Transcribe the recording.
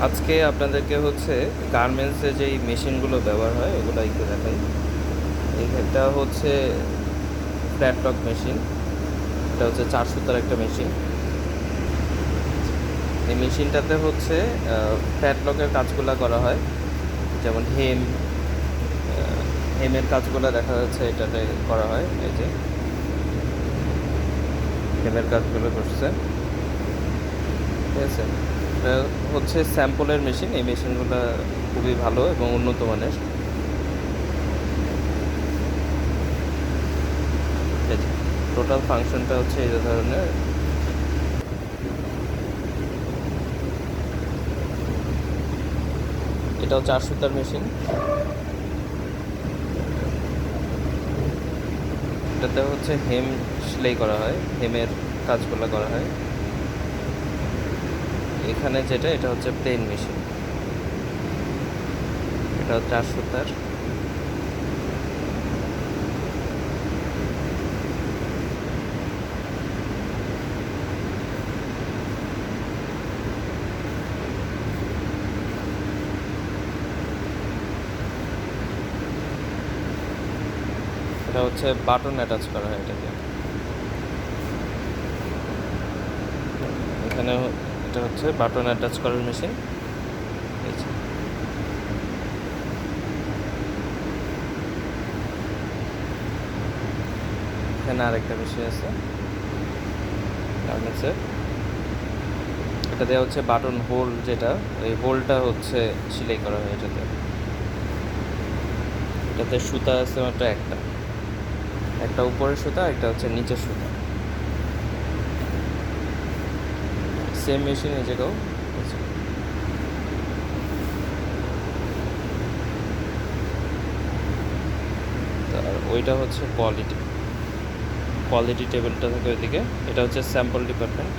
আজকে আপনাদেরকে হচ্ছে গার্মেন্টসে যেই মেশিনগুলো ব্যবহার হয় ওগুলো একটু দেখাই। এটা হচ্ছে ফ্ল্যাট টক মেশিন। এটা হচ্ছে 4 সুতার একটা মেশিন। এই মেশিনটাতে হচ্ছে ফ্ল্যাট লকের কাজগুলো করা হয়, যেমন হেমের কাজগুলো দেখা যাচ্ছে এটাতে করা হয়। এই যে হেমের কাজগুলো করছে, ঠিক আছে। এটা হচ্ছে স্যাম্পলের মেশিন। এই মেশিনগুলো খুবই ভালো এবং উন্নত মানের। এই যে টোটাল ফাংশনটা হচ্ছে এই ধরনের। এটাও 4 সুতার মেশিন। এটাতে হচ্ছে হেম সেলাই করা হয়, হেমের কাজগুলো করা হয়। এখানে যেটা, এটা হচ্ছে প্লেন মেশিন। এটাও 4 সুতার। এটা হচ্ছে বাটন অ্যাটাচ করা হয় এটাকে। এখানে এটা হচ্ছে বাটন অ্যাটাচ করার মেশিন। এই যে এখানে আরেকটা মেশিন আছে গার্মেন্টসের। এটা দেওয়া হচ্ছে বাটন হোল, যেটা এই হোলটা হচ্ছে সেলাই করা হয় এটাতে। এটাতে সুতা আছে মাত্র একটা, একটা উপরের সুতা, একটা হচ্ছে নিচের সুতা। সেম মেশিন এই জায়গাও আছে। আর ওইটা হচ্ছে কোয়ালিটি টেবিলটা থাকে ওইদিকে। এটা হচ্ছে স্যাম্পল ডিপার্টমেন্ট।